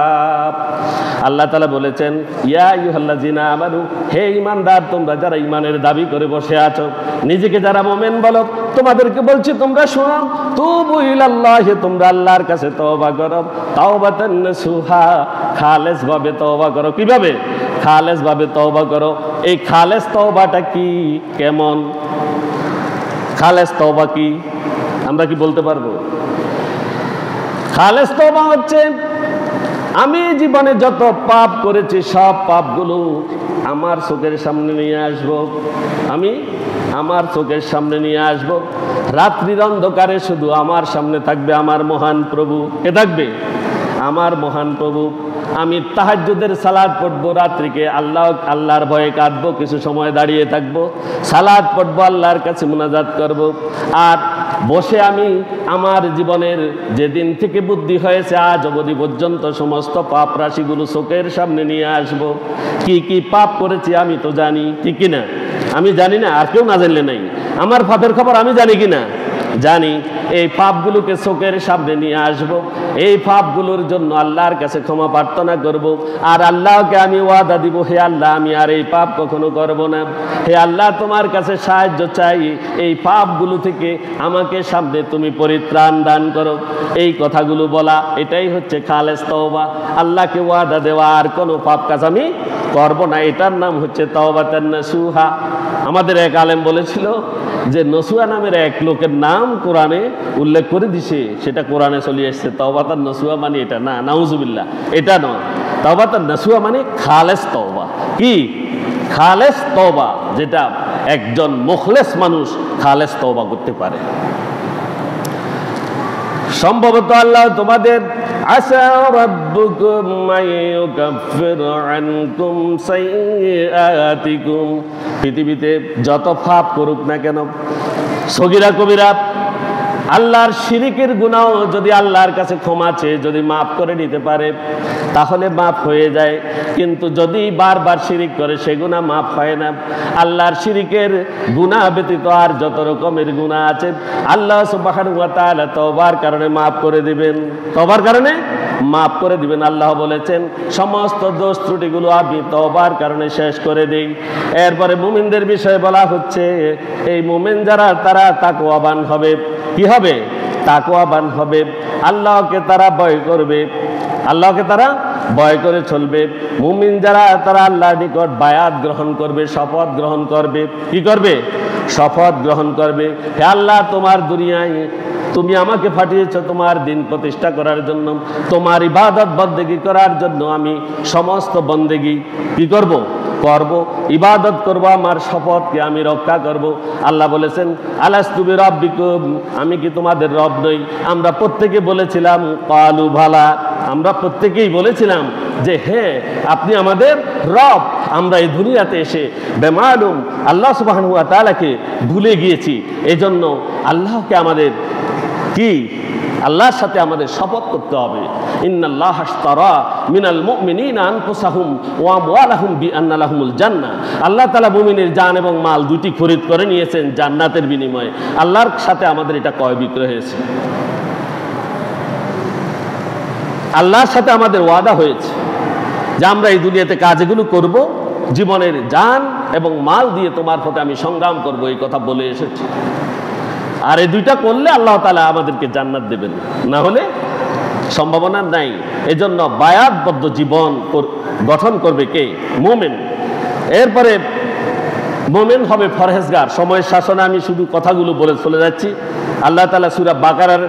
[SPEAKER 1] আল্লাহ তাআলা বলেছেন ইয়া আইয়ুহাল্লাযীনা আমানু, হে ঈমানদার, তোমরা যারা ঈমানের দাবি করে বসে আছো, নিজেকে যারা মুমিন বলো, তোমাদেরকে বলছি তোমরা শোনো, তুবু ইলাল্লাহি, তোমরা আল্লাহর কাছে তওবা করো, তাওবাতান নাসুহা, খালেস ভাবে তওবা করো। কিভাবে? খালেস ভাবে তওবা করো। এই খালেস তওবাটা কি, কেমন? খালেস তওবা কি আমরা কি বলতে পারবো? খালেস তওবা হচ্ছে আমি জীবনে যত পাপ করেছি সব পাপগুলো আমার চোখের সামনে নিয়ে আসব, আমি আমার চোখের সামনে নিয়ে আসব। রাত্রির অন্ধকারে শুধু আমার সামনে থাকবে আমার মহান প্রভু। কে থাকবে? আমার মহান প্রভু। আমি তাহাজ্জুদের সালাত পড়বো রাত্রিকে, আল্লাহর ভয়ে কাঁদবো, কিছু সময় দাঁড়িয়ে থাকবো, সালাত পড়বো, আল্লাহর কাছে মুনাজাত করব। আর বসে আমি আমার জীবনের যেদিন থেকে বুদ্ধি হয়েছে আজ অবধি পর্যন্ত সমস্ত পাপ রাশিগুলো চোখের সামনে নিয়ে আসব। কি কি পাপ করেছি আমি তো জানি, ঠিক কিনা? আমি জানি না, আর কেউ না জানলে নাই। আমার পাপের খবর আমি জানি কিনা? জানি। এই পাপগুলোকে চোখের সামনে নিয়ে আসব। এই পাপগুলোর জন্য আল্লাহর কাছে ক্ষমা প্রার্থনা করব। আর আল্লাহকে আমি ওয়াদা দিব, হে আল্লাহ, আমি আর এই পাপ কখনো করব না। হে আল্লাহ, তোমার কাছে সাহায্য চাই, এই পাপগুলো থেকে আমাকে সামনে তুমি পরিত্রাণ দান করো। এই কথাগুলো বলা, এটাই হচ্ছে খালেস তওবা। আল্লাহকে ওয়াদা দেওয়া আর কোনো পাপ কাজ আমি করব না, এটার নাম হচ্ছে তাওবাতান নাসুহা। আমাদের এক আলেম বলেছিল যে নসুহা নামের এক লোকের নাম কোরআনে উল্লেখ করে দিছে, সেটা কোরআনে চলে এসছে। তাওবাতান নাসুহা মানে এটা না, নাউজুবিল্লাহ, এটা নয়। তাওবাতান নাসুহা মানে খালেস তওবা। কি? খালেস তওবা, যেটা একজন মুখলেস মানুষ খালেস তওবা করতে পারে। সম্ভবত আল্লাহ তোমাদের আসা রাব্বুকুম আইয়ুকাফির আনকুম সাইয়্যাতিকুম, পৃথিবীতে যত পাপ করুক না কেন, সগীরা কবিরা, আল্লাহর শিরিকের গুনাহ যদি আল্লাহর কাছে ক্ষমা চেয়ে যদি মাফ করে নিতে পারে, তাহলে মাফ হয়ে যায়। কিন্তু যদি বারবার শিরিক করে সে গুনাহ মাফ হয় না। আল্লাহর শিরিকের গুনাহ ব্যতীত আর যত রকমের গুনাহ আছে আল্লাহ সুবহানাহু ওয়া তাআলা তওবার কারণে মাফ করে দিবেন, তওবার কারণে মাফ করে দিবেন। আল্লাহ বলেছেন সমস্ত দোষ ত্রুটিগুলো আমি তওবার কারণে শেষ করে দেই। এরপরে মুমিনদের বিষয়ে বলা হচ্ছে এই মুমিন যারা তারা তাকওয়াবান হবে। কি হবে? তাকওয়াবান হবে। আল্লাহকে তারা ভয় করবে, আল্লাহকে তারা ভয় করে চলবে। মুমিন যারা তারা আল্লাহর নিকট বায়াত গ্রহণ করবে, শপথ গ্রহণ করবে। কি করবে? শপথ গ্রহণ করবে। হে আল্লাহ, তোমার দুনিয়ায় তুমি আমাকে পাঠিয়েছো তোমার দিন প্রতিষ্ঠা করার জন্য, তোমার ইবাদত বন্দেগী করার জন্য। আমি সমস্ত বন্দেগী কি করব? করব, ইবাদত করব, আমার শপথকে আমি রক্ষা করব। আল্লাহ বলেছেন আলাস্তু বিরাব্বিকুম, আমি কি তোমাদের রব নই? আমরা প্রত্যেকে বলেছিলাম ক্বালু ভালা, আমরা প্রত্যেকেই বলেছিলাম যে হ্যাঁ আপনি আমাদের রব। আমরা এই দুনিয়াতে এসে বেমালুম আল্লাহ সুবহানাহু ওয়া তাআলাকে ভুলে গিয়েছি। এজন্য আল্লাহকে আমাদের কি আল্লাহর সাথে আমাদের শপথ করতে হবে। ইন্নাল্লাহা আশতারা মিনাল মুমিনিনা আনফুসাহুম ওয়া আমওয়ালাহুম বিআন্না লাহুমুল জান্নাহ। আল্লাহ তাআলা মুমিনের জান এবং মাল দুটি খরিদ করে নিয়েছেন জান্নাতের বিনিময়ে। আল্লাহর সাথে আমাদের এটা ক্রয় বিক্রয় হয়েছে, আল্লাহর সাথে আমাদের ওয়াদা হয়েছে যে আমরা এই দুনিয়াতে কাজগুলো করব, জীবনের জান এবং মাল দিয়ে তোমার পথে আমি সংগ্রাম করব, এই কথা বলে এসেছি। আর এই দুইটা করলে আল্লাহ তাআলা আমাদেরকে জান্নাত দেবেন, না হলে সম্ভাবনা নাই। এজন্য বায়াতবদ্ধ জীবন গঠন করবে কে? মুমিন। এরপরে মুমিন হবে পরহেজগার। সময়ের শাসনে আমি শুধু কথাগুলো বলে চলে যাচ্ছি। আল্লাহ তাআলা সূরা বাকারার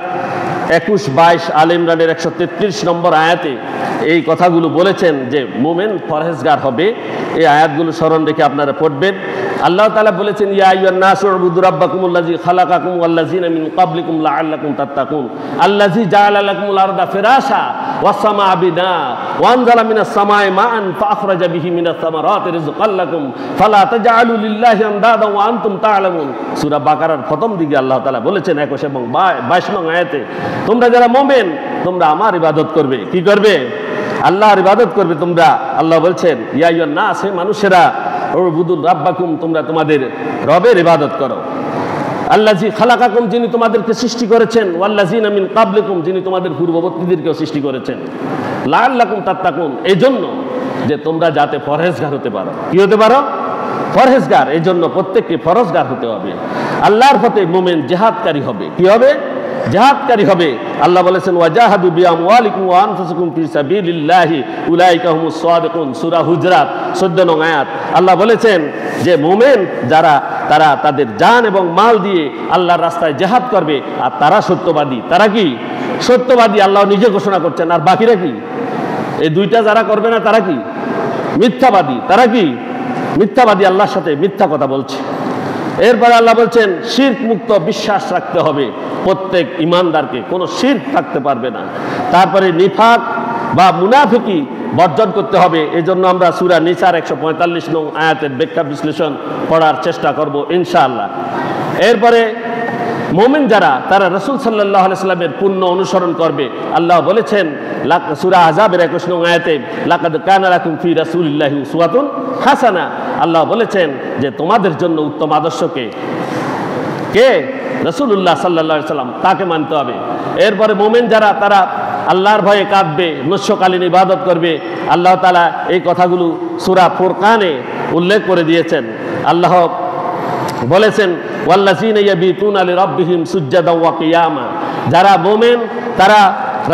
[SPEAKER 1] 21, 22, আলে ইমরানের 133 নম্বর আয়াতে এই কথাগুলো বলেছেন যে মুমিন পরহেজগার হবে। এই আয়াতগুলো স্মরণ রেখে আপনারা পড়বেন। আল্লাহ তাআলা বলেছেন ইয়া আইয়ুহান নাসু উবুদু রাব্বাকুমুল্লাযী খালাকাকুম ওয়াল্লাযীনা মিন ক্বাবলিকুম লাআল্লাকুম তাত্তাকুন আল্লাযী জাআলা লাকুমুল আরদা ফিরাশা ওয়াস সামাআ বিনা ওয়া আনজালা মিনাস সামাই মাআন ফাআখরাজা বিহি মিনাস সামারাতি রিজকাল লাকুম ফালা তাজআলু লিল্লাহি আনদাদা ওয়া আনতুম তা'লামুন। সূরা বাকারার প্রথম দিকে আল্লাহ তাআলা বলেছেন 21 এবং 22 নং আয়াতে, তোমরা যারা মুমিন তোমরা আমার ইবাদত করবে। কি করবে? আল্লাহর ইবাদত করবে তোমরা। আল্লাহ বলছেন ইয়া আইয়ুহান নাস, হে মানুষেরা, উবুদু রাব্বাকুম, তোমরা তোমাদের রবের ইবাদত করো। আল্লাযী খালাকাকুম, যিনি তোমাদেরকে সৃষ্টি করেছেন, ওয়াল্লাযীনা মিন ক্বাবলিকুম, যিনি তোমাদের পূর্ববর্তীদেরকেও সৃষ্টি করেছেন, লাআল্লাকুম তাত্তাকুন, এই জন্য যে তোমরা যাতে পরহেজগার হতে পারো। কি হতে পারো? পরহেজগার। এই জন্য প্রত্যেককে পরহেজগার হতে হবে। আল্লাহর পথে মুমিন জিহাদকারী হবে। কি হবে? জিহাদকারী হবে। আল্লাহ বলেছেন ওয়াজাহাদু বিআমওয়ালিকুম ওয়া আনফুসিকুম ফি সাবিলিল্লাহি উলাইকা হুমুস সাদিকুন, সূরা হুজরাত 14 নং আয়াত। আল্লাহ বলেছেন যে মুমিন যারা তারা তাদের জান এবং মাল দিয়ে আল্লাহর রাস্তায় জিহাদ করবে, আর তারা সত্যবাদী। তারা কি? সত্যবাদী। আল্লাহ নিজে ঘোষণা করছেন। আর বাকিরা কি? এই দুইটা যারা করবে না তারা কি? মিথ্যাবাদী। তারা কি? মিথ্যাবাদী, আল্লাহর সাথে মিথ্যা কথা বলছে। এরপরে আল্লাহ বলছেন শিরক মুক্ত বিশ্বাস রাখতে হবে প্রত্যেক ইমানদারকে, কোনো শিরক থাকতে পারবে না। তারপরে নিফাক বা মুনাফিকি বর্জন করতে হবে। এই জন্য আমরা সূরা নিসার 145 নং আয়াতের ব্যাখ্যা বিশ্লেষণ পড়ার চেষ্টা করব ইনশাআল্লাহ। এরপরে মুমিন যারা তারা রাসূল সাল্লাল্লাহু আলাইহি সাল্লামের পূর্ণ অনুসরণ করবে। আল্লাহ বলেছেন সূরা আহজাবের 21 নং আয়াতে লাকাদ কানা লাকুম ফি রাসূলিল্লাহি উসওয়াতুন হাসানা। আল্লাহ বলেছেন যে তোমাদের জন্য উত্তম আদর্শ কে? রাসূলুল্লাহ সাল্লাল্লাহু আলাইহি সাল্লাম, তাকে মানতে হবে। এরপরে মুমিন যারা তারা আল্লাহর ভয়ে কাঁদবে, নস্যকালীন ইবাদত করবে। আল্লাহ তাআলা এই কথাগুলো সূরা ফুরকানে উল্লেখ করে দিয়েছেন। আল্লাহ বলেছেন ওয়াল্লাযীনা ইয়াবিতুনা লিরাব্বিহিম সুজদান ওয়া কিয়ামা, যারা মুমিন তারা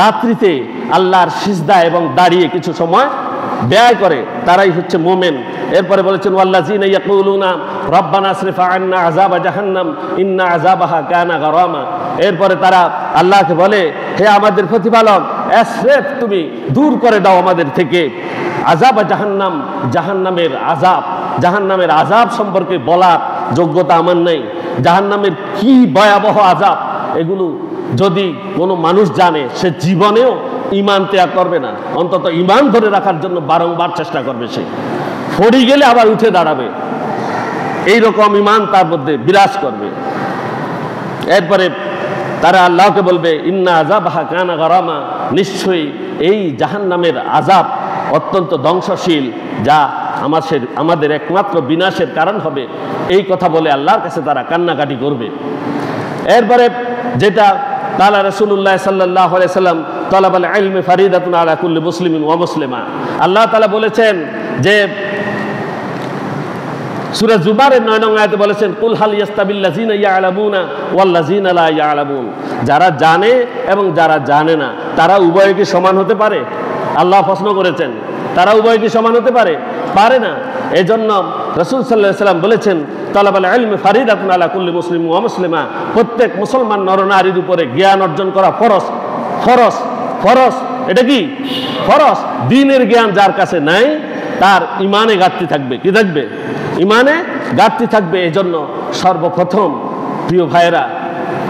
[SPEAKER 1] রাত্রিতে আল্লাহর সিজদা এবং দাঁড়িয়ে কিছু সময় ব্যয় করে, তারাই হচ্ছে মুমিন। এরপরে বলেছেন ওয়াল্লাযীনা ইয়াকুলুনা রাব্বানা আসরিফ আন্না আযাবা জাহান্নাম ইন্না আযাবাহা কানা গারামা। এরপরে তারা আল্লাহকে বলে হে আমাদের প্রতিপালক, আসরিফ, তুমি দূর করে দাও আমাদের থেকে আযাবা জাহান্নাম, জাহান্নামের আযাব। জাহান্নামের আযাব সম্পর্কে বলার যোগ্যতা আমার নেই। জাহান্নামের কি ভয়াবহ আযাব, এগুলো যদি কোনো মানুষ জানে সে জীবনেও ঈমান ত্যাগ করবে না। অন্তত ঈমান ধরে রাখার জন্য বারংবার চেষ্টা করবে। সে পড়ে গেলে আবার উঠে দাঁড়াবে, এইরকম ঈমান তার মধ্যে বিরাজ করবে। এরপরে তারা আল্লাহকে বলবে ইন্না আযাবাহা কানা গারামা, নিশ্চয়ই এই জাহান্নামের আযাব অত্যন্ত ধ্বংসশীল, যা আমাদের একমাত্র বিনাশের কারণ হবে। এই কথা বলে আল্লাহর কাছে তারা কান্নাকাটি করবে। এরপরে যেটা কালা রাসূলুল্লাহ সাল্লাল্লাহু আলাইহি সাল্লাম তালাবুল ইলমি ফারিদাতুন আলা কুল্লি মুসলিমিন ওয়া মুসলিমা, আল্লাহ তাআলা বলেছেন যে সূরা জুমারের 9 নং আয়াতে বলেছেন কুল হাল ইয়াস্তাবিল্লাযিনা ইয়ালামুনা ওয়াল্লাযিনা লা ইয়ালামুন, যারা জানে এবং যারা জানে না তারা উভয়ে কি সমান হতে পারে? আল্লাহ প্রশ্ন করেছেন, তারা উভয়ে কি সমান হতে পারে? পারে না। এজন্য রাসূল সাল্লাল্লাহু আলাইহি সাল্লাম বলেছেন তালাবুল ইলমি ফারিদাতুন আলা কুল্লি মুসলিমিন ওয়া মুসলিমা, প্রত্যেক মুসলমান নরনারীর উপরে জ্ঞান অর্জন করা ফরজ। ফরজ ফরজ এটা কি ফরজ। দ্বীনের জ্ঞান যার কাছে নাই তার ইমানে ঘাটতি থাকবে। কি থাকবে? ইমানে ঘাটতি থাকবে। এজন্য সর্বপ্রথম প্রিয় ভাইয়েরা,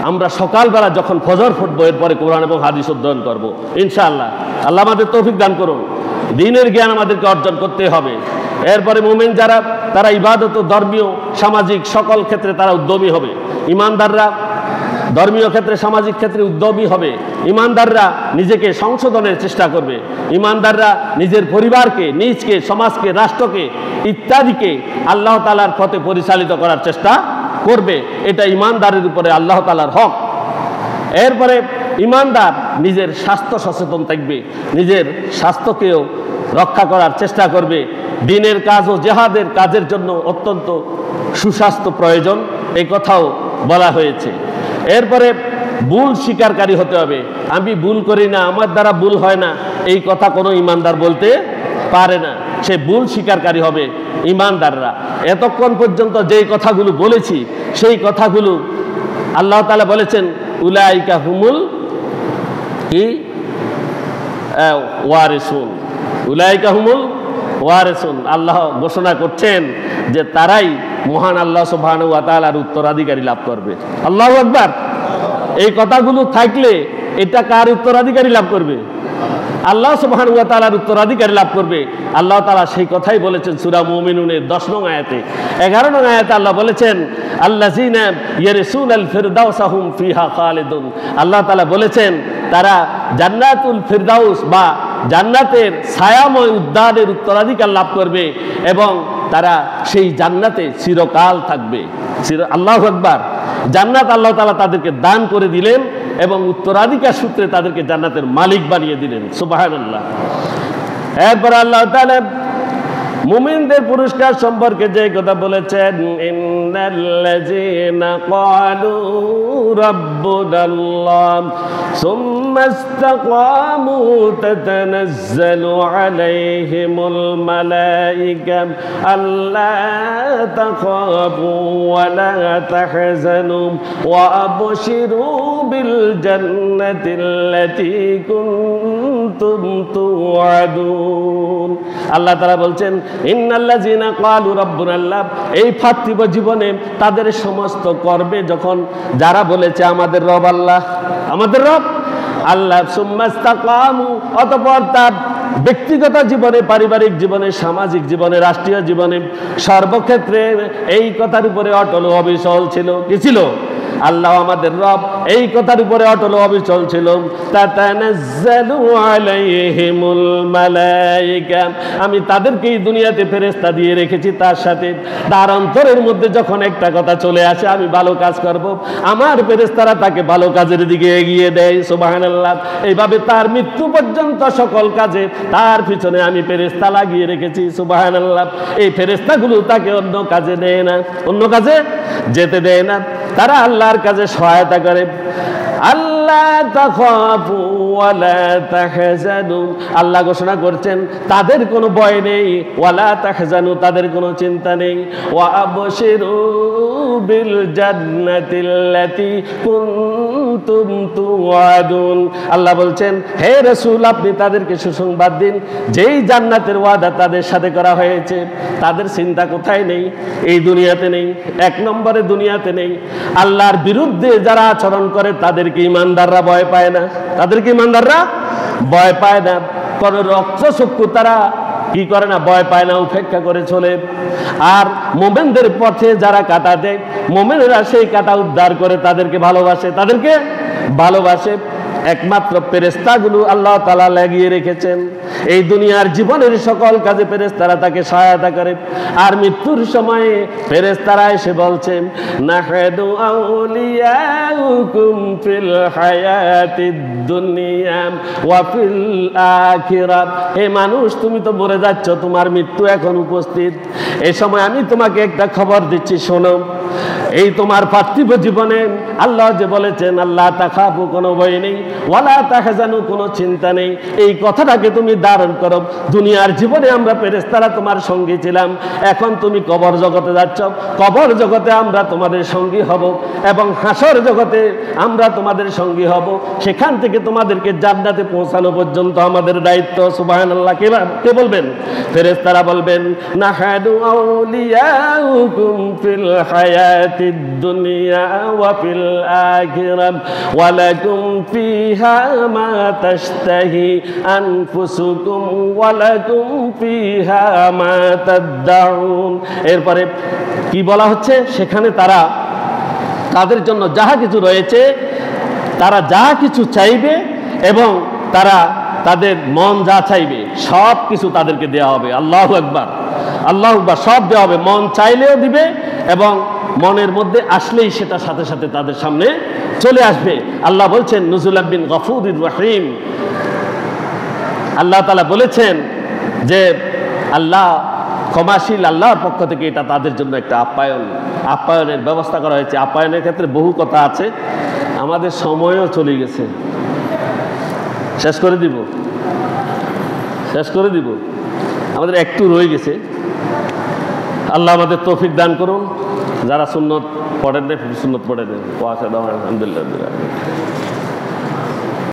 [SPEAKER 1] আমরা সকালবেলা যখন ফজর ফুটবো এরপরে কোরআন এবং হাদিস অধ্যয়ন করবো ইনশাআল্লাহ। আল্লাহ আমাদের তৌফিক দান করুন। দ্বীনের জ্ঞান আমাদেরকে অর্জন করতে হবে। এরপরে মুমিন যারা, তারা ইবাদত, ধর্মীয়, সামাজিক সকল ক্ষেত্রে তারা উদ্যমী হবে। ইমানদাররা ধর্মীয় ক্ষেত্রে, সামাজিক ক্ষেত্রে উদ্যমী হবে। ইমানদাররা নিজেকে সংশোধনের চেষ্টা করবে। ইমানদাররা নিজের পরিবারকে, নিজকে, সমাজকে, রাষ্ট্রকে ইত্যাদিকে আল্লাহ তাআলার পথে পরিচালিত করার চেষ্টা করবে। এটা ইমানদারের উপরে আল্লাহ তাআলার হক। এরপরে ইমানদার নিজের স্বাস্থ্য সচেতন থাকবে, নিজের স্বাস্থ্যকেও রক্ষা করার চেষ্টা করবে। দ্বীনের কাজ ও জিহাদের কাজের জন্য অত্যন্ত সুস্বাস্থ্য প্রয়োজন, এই কথাও বলা হয়েছে। এরপরে ভুল স্বীকারকারী হতে হবে। আমি ভুল করি না, আমার দ্বারা ভুল হয় না, এই কথা কোনো ইমানদার বলতে পারে না। সে ভুল স্বীকারকারী হবে ইমানদাররা। এতক্ষণ পর্যন্ত যেই কথাগুলো বলেছি সেই কথাগুলো আল্লাহ তাআলা বলেছেন উলাইকা হুমুল কি ওয়ারিসুন, উলাইকা হুমুল ওয়ারিসুন। আল্লাহ ঘোষণা করছেন যে তারাই মহান আল্লাহ সুবহানাহু ওয়া তাআলার উত্তরাধিকারী লাভ করবে। আল্লাহু আকবার। এই কথাগুলো থাকলে এটা কার উত্তরাধিকারী লাভ করবে? আল্লাহ সুবহানাহু ওয়া তাআলার উত্তরাধিকারী লাভ করবে। আল্লাহ তাআলা সেই কথাই বলেছেন সূরা মুমিনুনের 10 নং আয়াতে। 11 নং আয়াতে আল্লাহ বলেছেন আল্লাযিনা ইয়ারিসুনাল ফিরদাউসা হুম ফিহা খালিদুন। আল্লাহ তাআলা বলেছেন তারা জান্নাতুল ফিরদাউস বা জান্নাতের ছায়াময় উদ্যানের উত্তরাধিকার লাভ করবে এবং তারা সেই জান্নাতে চিরকাল থাকবে। আল্লাহু আকবার। জান্নাত আল্লাহ তাআলা তাদেরকে দান করে দিলেন এবং উত্তরাধিকার সূত্রে তাদেরকে জান্নাতের মালিক বানিয়ে দিলেন। সুবহানাল্লাহ। এরপর আল্লাহ তাআলা মুমিনদের পুরস্কার সম্পর্কে যে কথা বলেছেন ইন্নাল্লাযীনা ক্বালু রাব্বুনাল্লাহ সুম্মা ইসতাকামু তাতানাজ্জালু আলাইহিমুল মালায়েকা আল্লা তাখাফু ওয়া লা তাহজানু ওয়া আবশিরু বিল জান্নাতিল্লাতী কুনতুম তুআদুন। আল্লাহ তাআলা বলছেন ইন্নাল্লাযীনা ক্বালু রাব্বুনাল্লাহ, এই পার্থিব জীবনে তাদের সমস্ত কর্মে যখন যারা বলেছে আমাদের রব আল্লাহ, আমাদের রব আল্লাহ, সুম্মা ইসতাকামু, অতঃপর তার ব্যক্তিগত জীবনে, পারিবারিক জীবনে, সামাজিক জীবনে, রাষ্ট্রীয় জীবনে সর্বক্ষেত্রে এই কথার উপরে অটল অবিচল ছিল। কি ছিল? আল্লাহ আমাদের রব, এই কথার উপরে অটল অবিচল ছিল। তাতানাজ্জালু আলাইহিমুল মালায়েকা, আমি তাদেরকে এই দুনিয়াতে ফেরেশতা দিয়ে রেখেছি। তার সাথে তার অন্তরের মধ্যে যখন একটা কথা চলে আসে আমি ভালো কাজ করব, আমার ফেরেশতারা তাকে ভালো কাজের দিকে এগিয়ে দেয়। সুবহানাল্লাহ। এইভাবে তার মৃত্যু পর্যন্ত সকল কাজে তার পিছনে আমি ফেরেশতা লাগিয়ে রেখেছি। সুবহানাল্লাহ। এই ফেরেশতাগুলো তাকে অন্য কাজে দেয় না, অন্য কাজে যেতে দেয় না, তারা আল্লাহর কাজে সহায়তা করে। আল্লাহ তাখাফু ওয়া লা তাহজানু, আল্লাহ ঘোষণা করছেন তাদের কোনো ভয় নেই, ওয়ালা তাহজানু, তাদের কোনো চিন্তা নেই। ওয়া আবশিরু বিল জান্নাতিল্লাতী কুনতুম তুআদুন, আল্লাহ বলছেন হে রাসূল আপনি তাদেরকে সুসংবাদ দিন যেই জান্নাতের ওয়াদা তাদের সাথে করা হয়েছে। তাদের চিন্তা কোথায় নেই? এই দুনিয়াতে নেই, এক নম্বরে দুনিয়াতে নেই। আল্লাহর বিরুদ্ধে যারা আচরণ করে তাদেরকে ইমানদাররা ভয় পায় না, তাদেরকে ইমানদাররা ভয় পায় না। কোন রক্তচক্ষু তারা কি করে না, ভয় পায় না, উপেক্ষা করে চলে। আর মুমিনদের পথে যারা কাটা দেয়, মুমিনরা সেই কাটা উদ্ধার করে তাদেরকে ভালোবাসে, তাদেরকে ভালোবাসে একমাত্র ফেরেশতাগুলো আল্লাহ তাআলা লাগিয়ে রেখেছেন। এই দুনিয়ার জীবনের সকল কাজে ফেরেশতারা তাকে সহায়তা করে। আর মৃত্যুর সময়ে ফেরেশতারা এসে বলছেন, নাহাদু আউলিয়াউকুম ফিল হায়াতিদ দুনিয়া ওয়া ফিল আখিরাত। হে মানুষ, তুমি তো মরে যাচ্ছ, তোমার মৃত্যু এখন উপস্থিত। এই সময় আমি তোমাকে একটা খবর দিচ্ছি, শোনো। এই তোমার পার্থিব জীবনে আল্লাহ যে বলেছেন, আল্লাহ তাখাফু, কোনো ভয় নেই, ওয়ালা তাহজানু, কোনো চিন্তা নেই, এই কথাটাকে তুমি ধারণ করো। দুনিয়ার জীবনে আমরা ফেরেশতারা তোমার সঙ্গী ছিলাম, এখন তুমি কবর জগতে যাচ্ছ, কবর জগতে আমরা তোমাদের সঙ্গী হব এবং হাসর জগতে আমরা তোমাদের সঙ্গী হব। সেখান থেকে তোমাদেরকে জান্নাতে পৌঁছানো পর্যন্ত আমাদের দায়িত্ব। সুবহানাল্লাহ। কে বলবেন? ফেরেশতারা বলবেন, নাহাদু আউলিয়াউকুম ফিল হায়াতিদ দুনিয়া ওয়া ফিল আখিরাত ওয়া লাকুম ফিহা মা তাশতাহি আনফুসুকুম ওয়া লাকুম ফিহা মা তাদউন। এরপরে কি বলা হচ্ছে? সেখানে তারা তাদের জন্য যাহা কিছু রয়েছে, তারা যা কিছু চাইবে এবং তারা তাদের মন যা চাইবে সব কিছু তাদেরকে দেওয়া হবে। আল্লাহু আকবার, আল্লাহু আকবার। সব দেওয়া হবে, মন চাইলেও দিবে এবং মনের মধ্যে আসলেই সেটা সাথে সাথে তাদের সামনে চলে আসবে। আল্লাহ বলছেন, নুজুলাম বিন গফুরির রহিম। আল্লাহ তাআলা বলেছেন যে আল্লাহ ক্ষমাশীল, আল্লাহর পক্ষ থেকে এটা তাদের জন্য একটা আপ্যায়নের ব্যবস্থা করা হয়েছে। আপ্যায়নের ক্ষেত্রে বহু কথা আছে, আমাদের সময়ও চলে গেছে। শেষ করে দিব, আমাদের একটু রয়ে গেছে। আল্লাহ আমাদের তৌফিক দান করুন। যারা সুন্নত পড়েন, সুন্নত পড়ে দেন। আলহামদুলিল্লাহ।